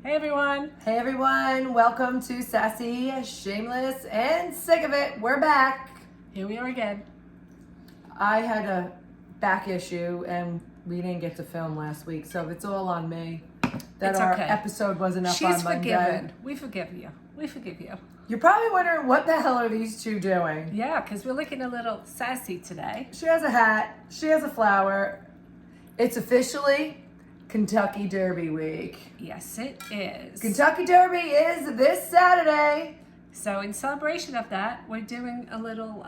Hey everyone. Hey everyone, welcome to Sassy, Shameless, and Sick of It. We're back. Here we are again. I had a back issue and we didn't get to film last week, so it's all on me that It's our okay. episode wasn't up She's on Monday. forgiven. We forgive you. We forgive you. You're probably wondering what the hell are these two doing? Yeah, because we're looking a little sassy today. She has a hat, she has a flower. It's officially Kentucky Derby week. Yes, it is. Kentucky Derby is this Saturday. So in celebration of that, we're doing a little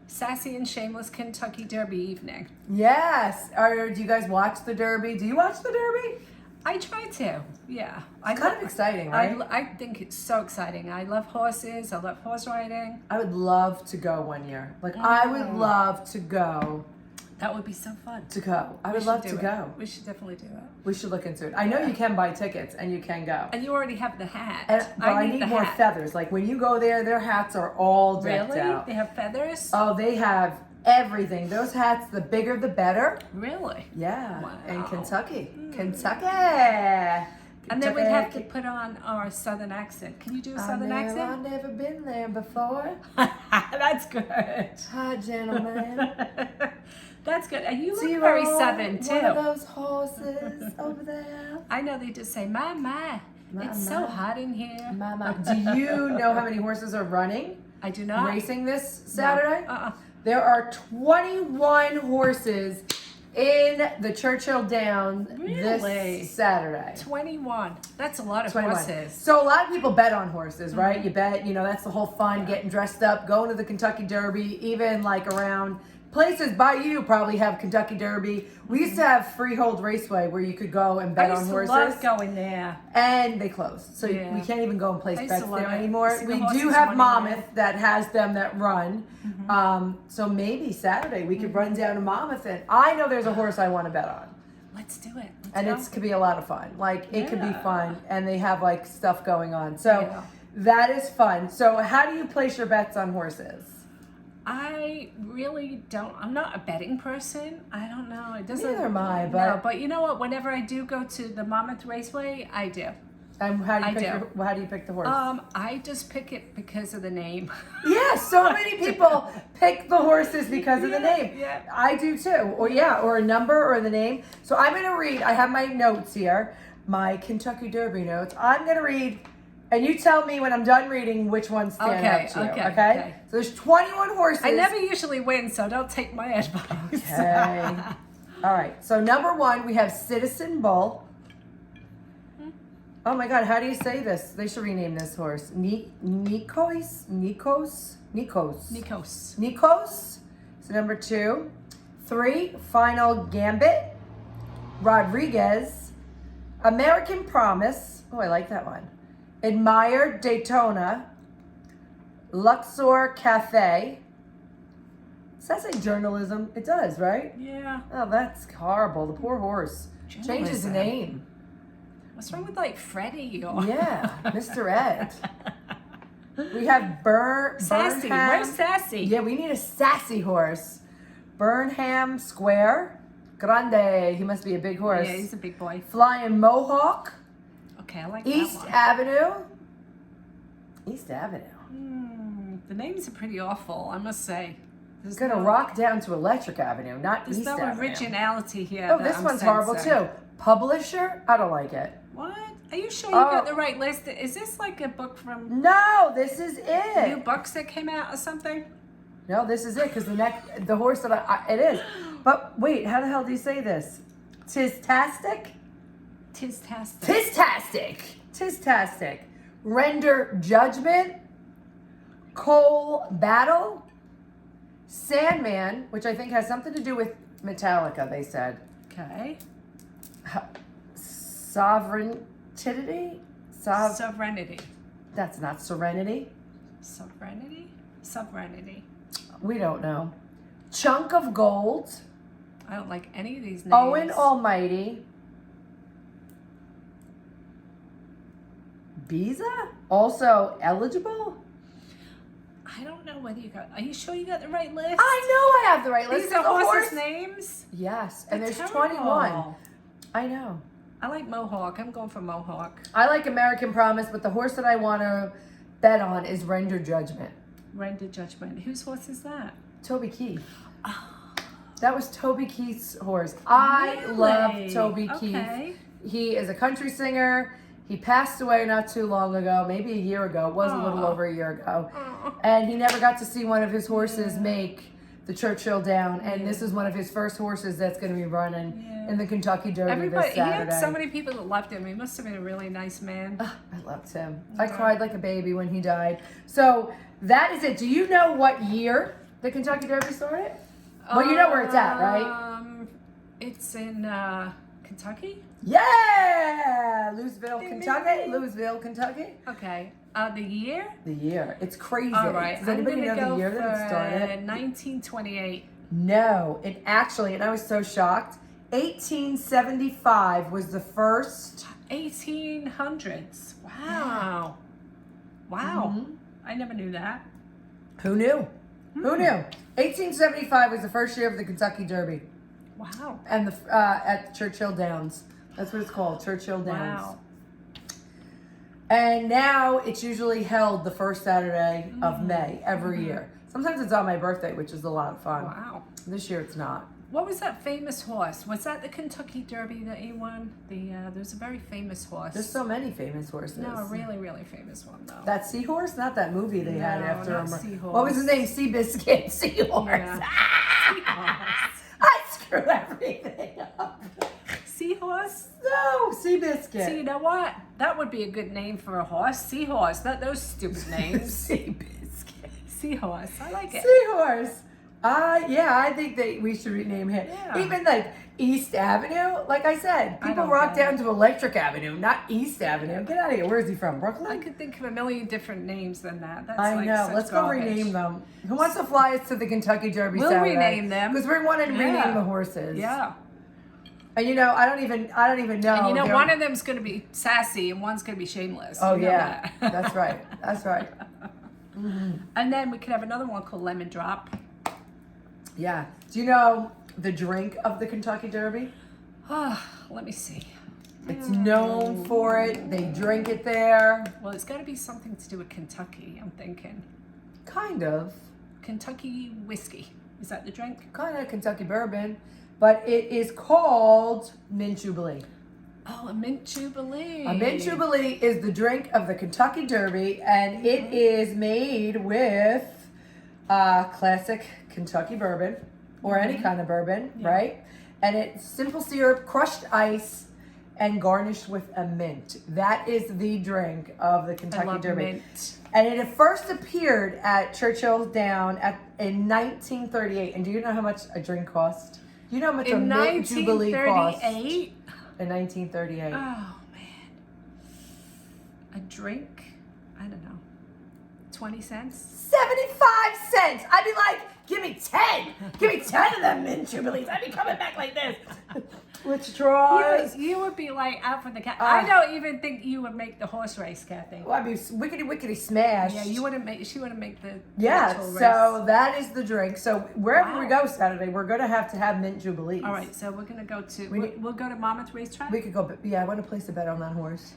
sassy and shameless Kentucky Derby evening. Yes. Do you guys watch the Derby? Do you watch the Derby? I try to. Yeah. It's kind of exciting, right? I think it's so exciting. I love horses. I love horse riding. I would love to go one year. I would love to go. That would be so fun. I would love to go. We should definitely do it. We should look into it. I know you can buy tickets and you can go. And you already have the hat. But I need the more hat. feathers. Like when you go there, their hats are all decked Really? out. They have feathers? Oh, they have everything. Those hats, the bigger the better. Really? Yeah. Wow. And Kentucky. Kentucky. And then we'd have to put on our southern accent. Can you do a southern accent? I've never been there before. That's good. Hi, gentlemen. That's good. And you Do look you very own southern too. one of those horses over there? I know they just say, my, it's so hot in here. Mama, do you know how many horses are running? I do not. Racing this Saturday? No. There are 21 horses in the Churchill Downs Really? this Saturday. 21. That's a lot of 21. horses. So a lot of people bet on horses, right? You bet, that's the whole fun, getting dressed up, going to the Kentucky Derby, even like around places by you probably have Kentucky Derby. We used to have Freehold Raceway where you could go and bet on horses. I used to love going there. And they closed. So Yeah. we can't even go and place I used bets to love there it. anymore. See the We do horses have running Monmouth around. that has them that run. So maybe Saturday we could run down to Monmouth and I know there's a horse I want to bet on. Let's do it. And Let's it could be a lot of fun. Like it could be Yeah. fun and they have like stuff going on. So Yeah. that is fun. So how do you place your bets on horses? I really don't. I'm not a betting person. I don't know. It doesn't. Neither am I, No, but you know what? Whenever I do go to the Monmouth Raceway, I do. And how do you I how do you pick the horse? I just pick it because of the name. Yeah, so many people pick the horses because of the name. Yeah. I do too. Or a number or the name. So I'm going to read, I have my notes here, my Kentucky Derby notes. I'm going to read, and you tell me when I'm done reading which ones stand out to you. Okay? So there's 21 horses. I never usually win, so don't take my advice. Okay. All right. So number 1, we have Citizen Bull. Oh my God, how do you say this? They should rename this horse. Nikos. So number 2. 3, Final Gambit. Rodriguez. American Promise. Oh, I like that one. Admire Daytona. Luxor Cafe. Does that say journalism? It does, right? Yeah. Oh, that's horrible. The poor horse. Change his Journalism. name. What's wrong with like Freddie or Yeah, Mr. Ed. We have Sassy. Burnham. Where's Sassy? Yeah, we need a sassy horse. Burnham Square. Grande. He must be a big horse. Yeah, he's a big boy. Flying Mohawk. Okay, I like East that one. Avenue. East Avenue. The names are pretty awful, I must say. It's gonna rock down to Electric Avenue, not There's East no Avenue. originality here. Oh, that this I'm one's horrible sensing. too. Publisher. I don't like it. What? Are you sure you got the right list? Is this like a book from No, this is new it. books that came out or something? No, this is it because the horse that it is. But wait, how the hell do you say this? Tistastic? Tistastic. Tistastic. Render judgment. Coal battle. Sandman, which I think has something to do with Metallica, they said. Okay. Sovereignty? Sovereignty. That's not serenity. Sovereignty. We don't know. Chunk of gold. I don't like any of these names. Owen Almighty. Biza? Also eligible? I don't know whether you got. Are you sure you got the right list? I know I have the right list. These are The horses' names. Yes, and They're there's terrible. 21. I know. I like Mohawk. I'm going for Mohawk. I like American Promise, but the horse that I want to bet on is Render Judgment. Render Judgment. Whose horse is that? Toby Keith. That was Toby Keith's horse. I Really? love Toby Okay. Keith. He is a country singer. He passed away not too long ago, maybe a year ago. It was a little over a year ago. And he never got to see one of his horses make the Churchill Down. And this is one of his first horses that's going to be running in the Kentucky Derby this He Saturday. had so many people that loved him. He must have been a really nice man. I loved him. I cried like a baby when he died. So that is it. Do you know what year the Kentucky Derby started? Well, you know where it's at, right? It's in Kentucky. Yeah! Louisville, Ding, ding, Kentucky. ding. Louisville, Kentucky. Okay. The year? The year. It's crazy. All right. Does anybody I'm know gonna the go year for that it started? 1928. No. It actually, and I was so shocked, 1875 was the first. 1800s. Wow. Wow. Mhm. I never knew that. Who knew? Who knew? 1875 was the first year of the Kentucky Derby. Wow. And at Churchill Downs. That's what it's called, Churchill Downs. Wow. And now it's usually held the first Saturday of May every year. Sometimes it's on my birthday, which is a lot of fun. Wow. This year it's not. What was that famous horse? Was that the Kentucky Derby that he won? There's a very famous horse. There's so many famous horses. No, a really, really famous one though. That Seahorse? Not that movie they had No, after not him. Seahorse. What was his name? Seabiscuit. Seahorse. Yeah. Seahorse. I screw everything up. Seahorse? No, Seabiscuit. So you know what? That would be a good name for a horse. Seahorse. Not those stupid names. Seabiscuit. Seahorse. I like it. Seahorse. Yeah, I think that we should rename him. Yeah. Even like East Avenue, like I said, I people don't rock get down to Electric Avenue, not East Avenue. Get out of here. Where is he from? Brooklyn? I could think of a million different names than that. That's I like know. such Let's garbage. go rename them. Who wants to fly us to the Kentucky Derby We'll Saturday? rename them. Because we want to rename Yeah. the horses. Yeah. And you know, I don't even know. And you know, They're- one of them's going to be sassy and one's going to be shameless. Oh You know yeah, that. that's right. That's right. And then we could have another one called Lemon Drop. Yeah. Do you know the drink of the Kentucky Derby? Let me see. It's known for it. They drink it there. Well, it's got to be something to do with Kentucky, I'm thinking. Kind of. Kentucky whiskey. Is that the drink? Kind of Kentucky bourbon. But it is called Mint Jubilee. Oh, a mint jubilee. A Mint Jubilee is the drink of the Kentucky Derby, and it is made with classic Kentucky bourbon, or any kind of bourbon, right? And it's simple syrup, crushed ice, and garnished with a mint. That is the drink of the I Kentucky love Derby. mint. And it had first appeared at Churchill Down in 1938. And do you know how much a drink cost? Do you know how much a In Mint Jubilee cost? 1938? In 1938. Oh, man. A drink? I don't know. 20 cents? 75 cents. I'd be like, give me 10. Give me 10 of them Mint Jubilees. I'd be coming back like this. Which straws? You would be like out for the cat. I don't even think you would make the horse race, Kathy. Well, I'd be wickety smash. Yeah, you wouldn't make. She wouldn't make the Yeah, actual race. so that is the drink. So wherever we Wow. go Saturday, we're going to have Mint Jubilees. All right, so we're gonna go to. We need- We'll go to Monmouth Racetrack. We could go, yeah, I want to place a bet on that horse.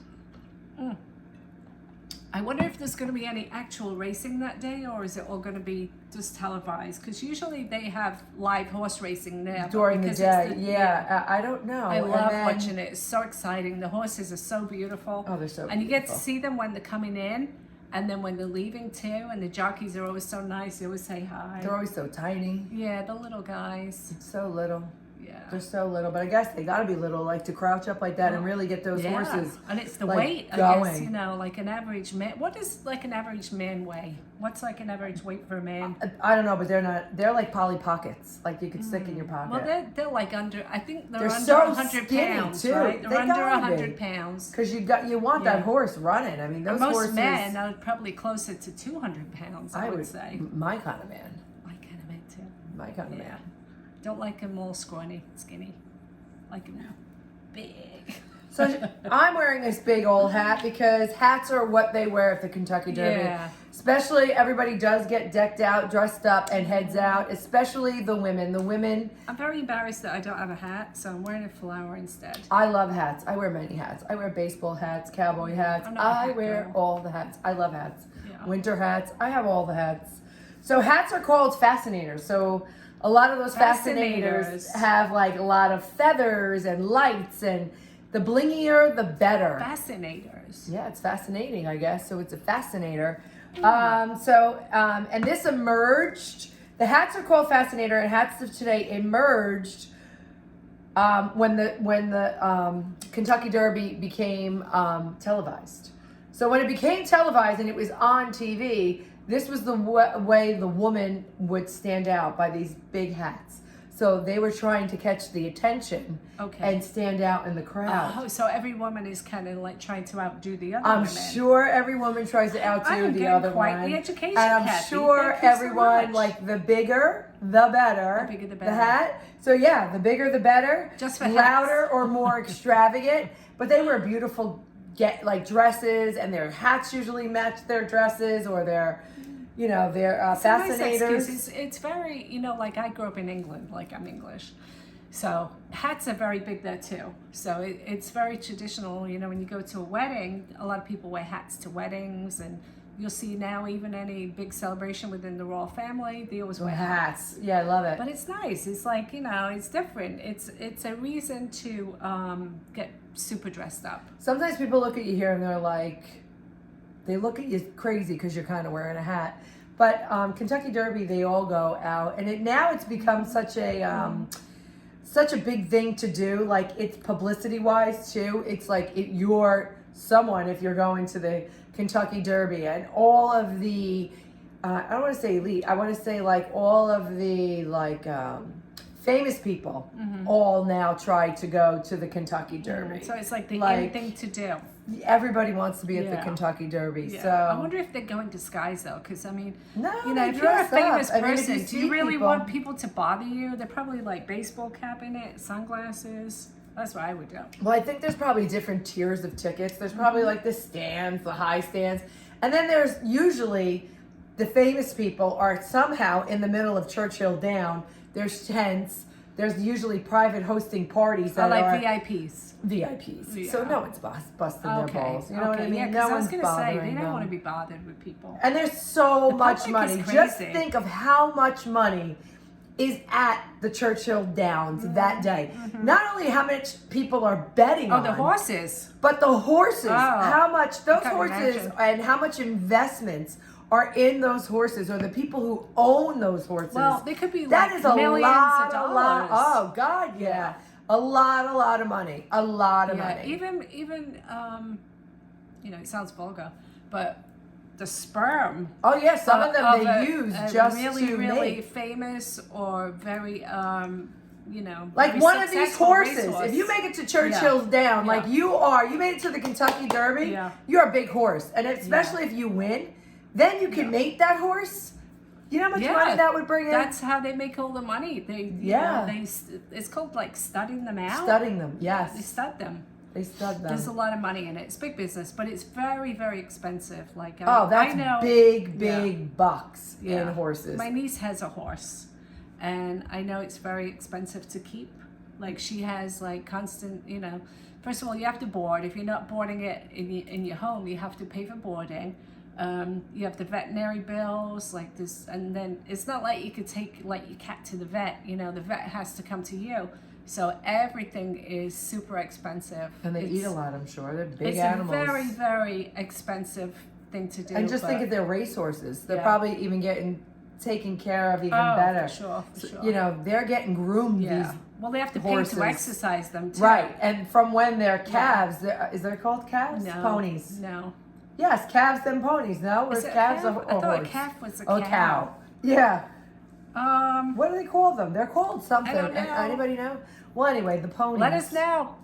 I wonder if there's going to be any actual racing that day, or is it all going to be just televised? Because usually they have live horse racing there but During the because it's day, I don't know. I And love then- watching it. It's so exciting. The horses are so beautiful. Oh, they're so And you get to beautiful. see them when they're coming in, and then when they're leaving too. And the jockeys are always so nice. They always say hi. They're always so tiny, Yeah, the little guys. so little. Yeah. They're so little, but I guess they got to be little, like to crouch up like that and really get those Yeah. horses. And it's the like, weight, I guess, going. you know, like an average man. What does like an average man weigh? What's like an average weight for a man? I don't know, but they're not. They're like Polly Pockets, like you could stick in your pocket. Well, they're like under. I think they're They're under so 100 skinny, pounds, too. right? They're They under gotta 100 be. pounds. Because you want Yeah. that horse running. I mean, those Most horses. men are probably closer to 200 pounds. I would say. My kind of man. My kind of man too. My kind of Yeah. man. Don't like them all scrawny, skinny. Like them big. So I'm wearing this big old hat because hats are what they wear at the Kentucky Derby. Yeah. Especially everybody does get decked out, dressed up, and heads out. Especially the women. The women. I'm very embarrassed that I don't have a hat, so I'm wearing a flower instead. I love hats. I wear many hats. I wear baseball hats, cowboy hats. I'm not a I hat wear girl. all the hats. I love hats. Yeah. Winter hats. I have all the hats. So hats are called fascinators. So a lot of those fascinators have like a lot of feathers and lights, and the blingier the better. Fascinators. Yeah, it's fascinating, I guess. So it's a fascinator. And this emerged. The hats are called fascinator, and hats of today emerged when the Kentucky Derby became televised. So when it became televised and it was on TV, this was the way the woman would stand out, by these big hats. So they were trying to catch the attention and stand out in the crowd. Oh, so every woman is kind of like trying to outdo the other I'm women. sure every woman tries to outdo the other one. The education, and I'm Kathy. sure Thank you so everyone, much. like, the bigger, the better. The bigger, the The better. hat. So yeah, the bigger, the better. Just for louder hats. or more extravagant. But they wear beautiful dresses, and their hats usually match their dresses or their, their It's a nice fascinators. excuse. It's very, like I grew up in England, like I'm English. So hats are very big there too. So it's very traditional. When you go to a wedding, a lot of people wear hats to weddings, and you'll see now even any big celebration within the royal family, they always wear hats. Yeah, I love it. But it's nice. It's like, it's different. It's a reason to get super dressed up. Sometimes people look at you here and they're like, they look at you crazy because you're kind of wearing a hat. But Kentucky Derby, they all go out, and now it's become such a big thing to do. Like, it's publicity wise too. It's like you're someone if you're going to the Kentucky Derby, and all of the I don't want to say elite. I want to say like all of the famous people all now try to go to the Kentucky Derby. So it's like the in thing to do. Everybody wants to be at the Kentucky Derby. Yeah. So I wonder if they go in disguise though, because no, if you're a famous person, do you really people, want people to bother you? They're probably like baseball cap in it, sunglasses. That's what I would do. Well, I think there's probably different tiers of tickets. There's probably like the stands, the high stands, and then there's usually the famous people are somehow in the middle of Churchill Down. There's tents. There's usually private hosting parties that like are VIPs. VIPs. Yeah. So no one's busting their balls. You know what I mean? Yeah, no I was one's going to say, bothering they don't them. want to be bothered with people. And there's so much public money. is Just crazy. think of how much money is at the Churchill Downs that day. Not only how much people are betting on the horses. but the horses. Oh, how much those can't horses imagine. and how much investments are in those horses, or the people who own those horses. Well, they could be that like is a millions lot, of a lot. dollars. Oh God, yeah. A lot of money. A lot of money. Even it sounds vulgar, but the sperm. Oh yeah, some of them of they a use a just really, to really make. famous or very Like very one of these successful horses. racehorse. If you make it to Churchill's Down, Yeah. like you made it to the Kentucky Derby, Yeah. you're a big horse. And especially if you win, then you can mate that horse. You know how much money that would bring in? That's how they make all the money. It's called like studying them out. Studying them, They yes. stud them. They stud them. There's a lot of money in it. It's big business, but it's very, very expensive. Like Oh, that's I know, big bucks in Yeah. horses. My niece has a horse, and I know it's very expensive to keep. Like she has like constant, First of all, you have to board. If you're not boarding it in your home, you have to pay for boarding. You have the veterinary bills, like this, and then it's not like you could take like your cat to the vet. The vet has to come to you. So everything is super expensive. And they eat a lot, I'm sure. They're big It's animals. a very, very expensive thing to do. And just think of their racehorses. They're Yeah. probably even getting taken care of even better. For sure, for sure. They're getting groomed. Yeah. These Well, they have to horses. pay to exercise them too. Right, and from when they're calves, is they called calves? No. Ponies. No. Yes, calves then ponies. No, or Is it a calves calf? or I thought horse? a calf was a Oh, cow. cow. Yeah. Um, What do they call them? They're called something. I don't know. Anybody know? Well, anyway, the ponies. let us know.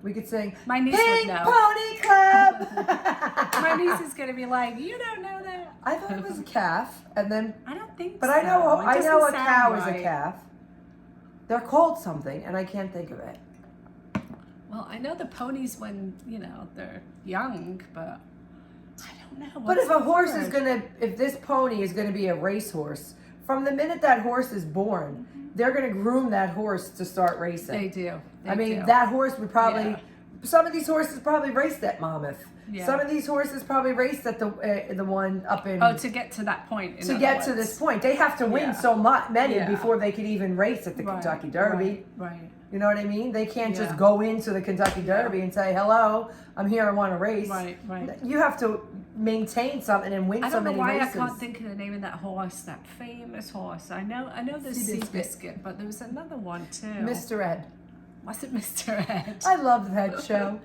We could sing. My niece Pink would know. Pony Club. My niece is gonna be like, you don't know that. I thought it was a calf, and then, I don't think but so. I know It a doesn't cow sound is a right. calf. They're called something, and I can't think of it. Well, I know the ponies when they're young, but I don't No, But if a horse is word? if this pony is gonna be a racehorse, from the minute that horse is born, they're gonna groom that horse to start racing. They do. I mean, that horse would probably. Yeah. Some of these horses probably raced at Monmouth. Yeah. Some of these horses probably raced at the one up in. Oh, to get to that point. To get to this point, they have to win so many before they could even race at the Kentucky Derby. Right. You know what I mean? They can't just Yeah. go into the Kentucky Derby and say, "Hello, I'm here. I want to race." Right. You have to maintain something and win so many why races. I can't think of the name of that horse, that famous horse. I know the Seabiscuit, but there was another one too. Mr. Ed. Was it Mr. Ed? I loved that show.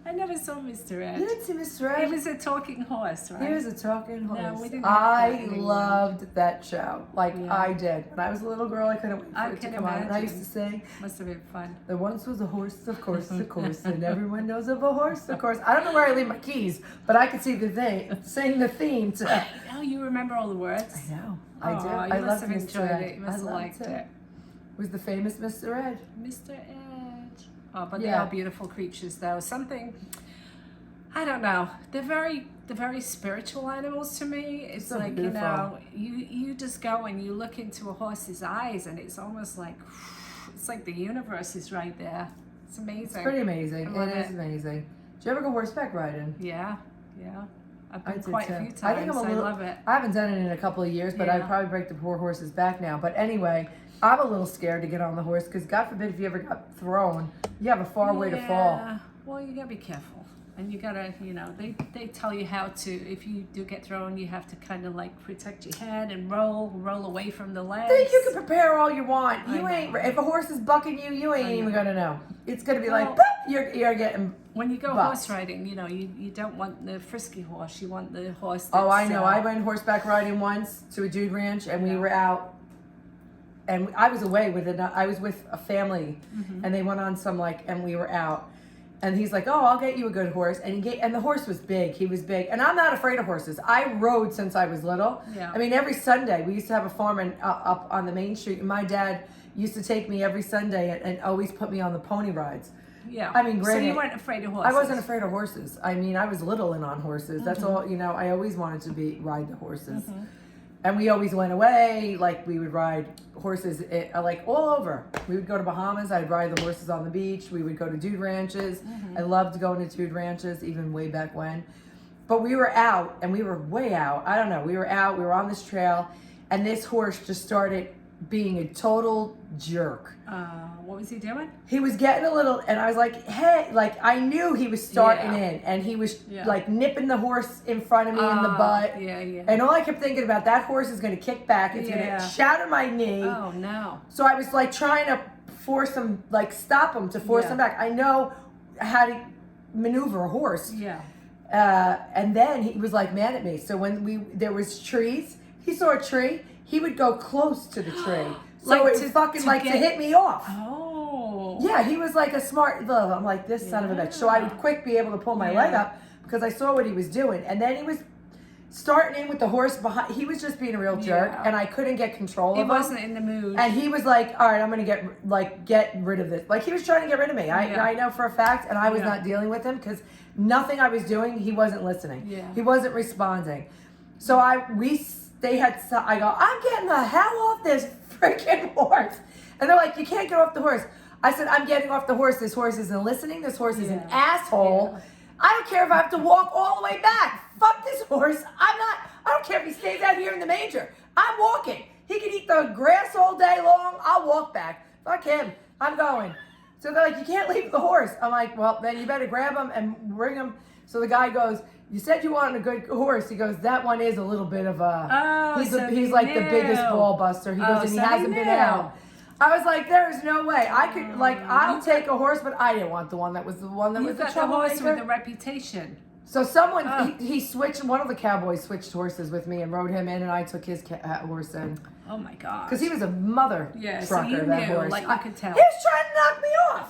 I never saw Mr. Ed. You didn't see Mr. Ed? He was a talking horse, right? He was a talking horse. No, we didn't have that I anymore. loved that show. Like Yeah. I did. When I was a little girl, I couldn't wait for it to can come on. And I used imagine. to sing, Must have been fun. "There once was a horse, of course, and everyone knows of a horse, of course." I don't know where I leave my keys, but I could see the thing, sing the theme to. Oh, you remember all the words? I know. I do. You I must loved have Mr. enjoyed Ed. it. You must have I loved liked it. It was the famous Mr. Ed. Mr. Ed. Oh, but they Yeah. are beautiful creatures, though. Something, I don't know. They're very spiritual animals to me. It's So like beautiful. you just go and you look into a horse's eyes, and it's almost like it's like the universe is right there. It's amazing. It's pretty amazing. I love It is amazing. Did you ever go horseback riding? Yeah. I've I been did quite too. a few times. I think I'm a little. love it. I haven't done it in a couple of years, but I'd Yeah. probably break the poor horse's back now. But anyway, I'm a little scared to get on the horse because God forbid if you ever got thrown, you have a far way to fall. Yeah. Well, you gotta be careful, and you gotta, they tell you how to. If you do get thrown, you have to kind of like protect your head and roll away from the legs. I think you can prepare all you want. I You ain't. know. If a horse is bucking you, you ain't I even know. gonna know. It's gonna be Well, like boop, you're getting. When you go Bust. horse riding, you don't want the frisky horse. You want the horse. That's, Oh, I know. I went horseback riding once to a dude ranch, and we Yeah. were out. And I was away with it. I was with a family, and they went on some and we were out. And he's like, "Oh, I'll get you a good horse." And and the horse was big. He was big, and I'm not afraid of horses. I rode since I was little. Yeah. I mean, every Sunday we used to have a farm up on the main street, and my dad used to take me every Sunday and always put me on the pony rides. Yeah. I mean, so granted, you weren't afraid of horses. I wasn't afraid of horses. I mean, I was little and on horses. That's all. I always wanted to ride the horses. And we always went away. Like we would ride horses, like all over. We would go to Bahamas. I'd ride the horses on the beach. We would go to dude ranches. I loved going to dude ranches, even way back when. But we were out, and we were way out. I don't know. We were out. We were on this trail, and this horse just started being a total jerk. What was he doing? He was getting a little, and I was like, "Hey!" Like I knew he was starting Yeah. in, and he was Yeah. like nipping the horse in front of me in the butt. Yeah. And all I kept thinking about, that horse is going to kick back. It's going Yeah. to shatter my knee. Oh no. So I was like trying to force him, like stop him to force Yeah. him back. I know how to maneuver a horse. Yeah. And then he was like mad at me. So when there was trees, he saw a tree, he would go close to the tree. So Like it to- fucking to to get- hit me off. Oh. Yeah, he was like a smart little. I'm like, this son of a bitch. So I would quick be able to pull my leg up because I saw what he was doing. And then he was starting in with the horse behind. He was just being a real jerk, Yeah. and I couldn't get control He of him. wasn't in the mood. And he was like, all right, I'm going to get rid of this. Like he was trying to get rid of me. Yeah. I know for a fact, and I was Yeah. not dealing with him because nothing I was doing, he wasn't listening. Yeah. He wasn't responding. So I go, I'm getting the hell off this freaking horse. And they're like, you can't get off the horse. I said, I'm getting off the horse. This horse isn't listening. This horse is an asshole. Yeah. I don't care if I have to walk all the way back. Fuck this horse. I don't care if he stays out here in the manger. I'm walking. He can eat the grass all day long. I'll walk back. Fuck him. I'm going. So they're like, you can't leave the horse. I'm like, well, then you better grab him and bring him. So the guy goes, you said you wanted a good horse. He goes, that one is a little bit of a, Oh, so he's he like the knew. biggest ball buster. He goes, Oh, and he so he hasn't been knew. out. I was like, there is no way. I could, I'll take a horse, but I didn't want the one that was the one that You was the got the horse troublemaker. with the reputation. So someone, Oh. he switched, one of the cowboys switched horses with me and rode him in, and I took his horse in. Oh my god. Because he was a mother Yeah, so trucker, you that knew, horse. like you could tell. He was trying to knock me off.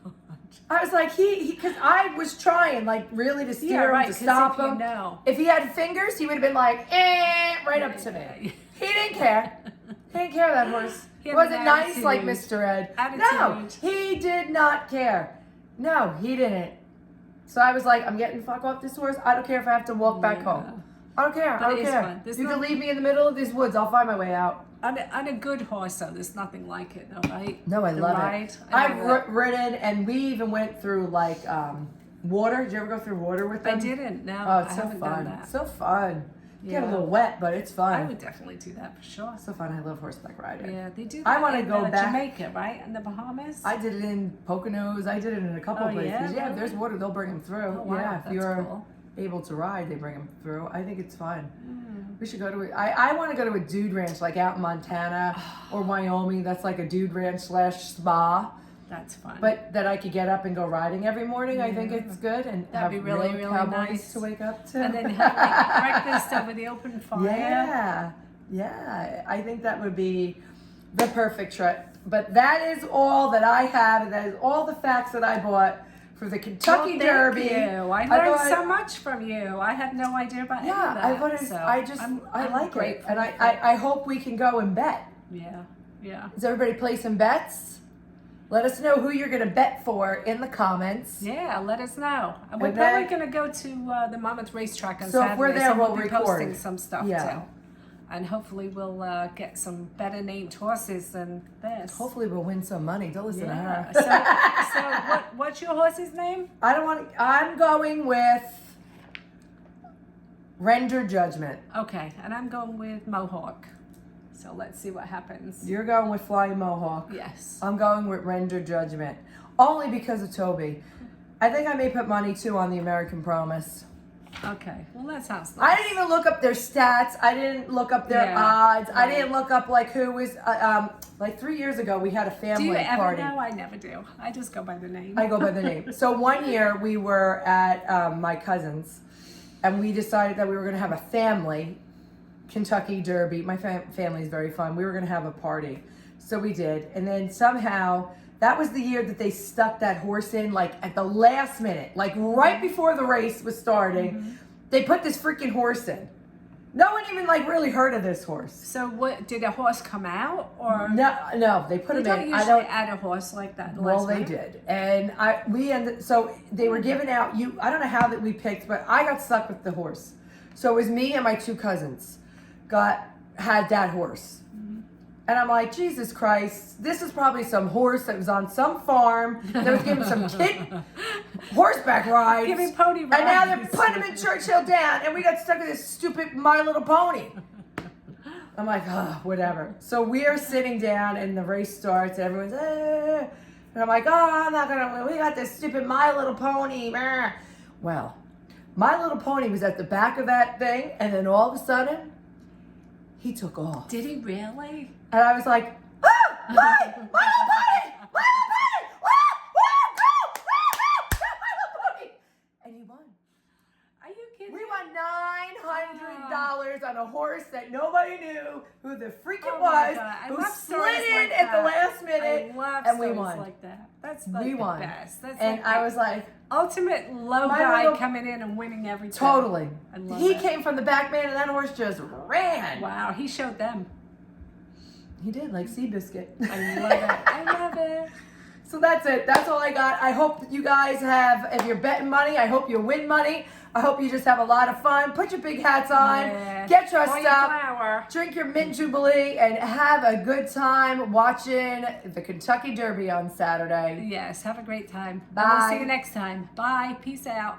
Oh my god. I was like, because I was trying, like, really to steer him, right, to 'cause stop if you him. know. If he had fingers, he would have been like, right up to me. Yeah. He didn't care. He didn't care, that horse. He He had wasn't an nice like attitude. Mr. Ed. Attitude. No, he did not care. No, he didn't. So I was like, I'm getting the fuck off this horse. I don't care if I have to walk back home. I don't care. But I don't it is care. fun. There's You can no- leave me in the middle of these woods. I'll find my way out. On a good horse, though, there's nothing like it, though, right? No, I The love ride, it. I I've love it. ridden, and we even went through like water. Did you ever go through water with them? I didn't. No, Oh, it's I so haven't done fun. that. So fun. Get a Yeah. little wet, but it's fun. I would definitely do that for sure. So fun. I love horseback riding. Yeah, they do. I That wanna in, go back. Jamaica, right, in the Bahamas. I did it in Poconos. I did it in a couple Oh, places. yeah? Yeah, if Really? there's water, they'll bring them through. Oh, wow, Yeah, if that's you're cool. able to ride, they bring them through. I think it's fun. Mm. We should go to it. I want to go to a dude ranch, like out in Montana or Wyoming. That's like a dude ranch / spa. That's fun. But that I could get up and go riding every morning. I think Yeah. it's good, and That'd have be really, real really cowboys nice. to wake up to. and then have like breakfast over the open fire. Yeah. I think that would be the perfect trip. But that is all that I have, and that is all the facts that I bought for the Kentucky Well, Derby. thank you. I learned thought- so much from you. I had no idea about any of Yeah, that. I thought so I I'm like it, grateful and for I hope we can go and bet. Yeah. Is everybody placing bets? Let us know who you're going to bet for in the comments. Yeah, let us know. And we're And probably then- going to go to the Monmouth Racetrack on So if Saturday. we're there, so we'll be record. posting some stuff Yeah. too. And hopefully we'll get some better named horses than this. Hopefully we'll win some money. Don't listen to Yeah. her. So what's your horse's name? I'm going with Render Judgment. Okay, and I'm going with Mohawk. So let's see what happens. You're going with Flying Mohawk. Yes. I'm going with Render Judgment. Only because of Toby. I think I may put money too on the American Promise. Okay. Well, that sounds nice. I didn't even look up their stats. I didn't look up their Yeah, odds. I right. didn't look up like who was like 3 years ago we had a Do family you ever party. know? I never do. I just go by the name. I go by the name. So one year we were at my cousin's, and we decided that we were going to have a family Kentucky Derby. My family's very fun. We were going to have a party. So we did. And then somehow that was the year that they stuck that horse in like at the last minute, like right before the race was starting. Mm-hmm. They put this freaking horse in. No one even like really heard of this horse. So what? Did a horse come out or? No, they put They him don't in. usually add a horse like that. Well, they did, and so they were giving out. I don't know how that we picked, but I got stuck with the horse. So it was me and my 2 cousins had that horse, and I'm like, Jesus Christ, this is probably some horse that was on some farm that was giving some kid horseback rides, Giving pony rides. and now they're putting him in Churchill Down, and we got stuck with this stupid My Little Pony. I'm like, oh, whatever. So we are sitting down and the race starts and everyone's, and I'm like, oh, I'm not gonna win. We got this stupid My Little Pony. Well, My Little Pony was at the back of that thing, and then all of a sudden, he took off. Did he really? And I was like, ah, My Little Pony! My Little Pony! Go! My Little Pony! And he won. Are you kidding? We won $900 on a horse that nobody knew who the freak it Oh my was, God. I who love slid stories in like at the that. last minute, I love and we stories won. like that. That's like We the won. best. That's And like I the was like, ultimate low My guy little- coming in and winning everything. totally. I love He it. came from the back man, and that horse just ran. Wow, he showed them. He did, like Seabiscuit. I love it. I love it. So that's it. That's all I got. I hope that you guys have, if you're betting money, I hope you win money. I hope you just have a lot of fun. Put your big hats on. Yeah. Get dressed Pour your up. flour. Drink your mint jubilee and have a good time watching the Kentucky Derby on Saturday. Yes, have a great time. Bye. And we'll see you next time. Bye. Peace out.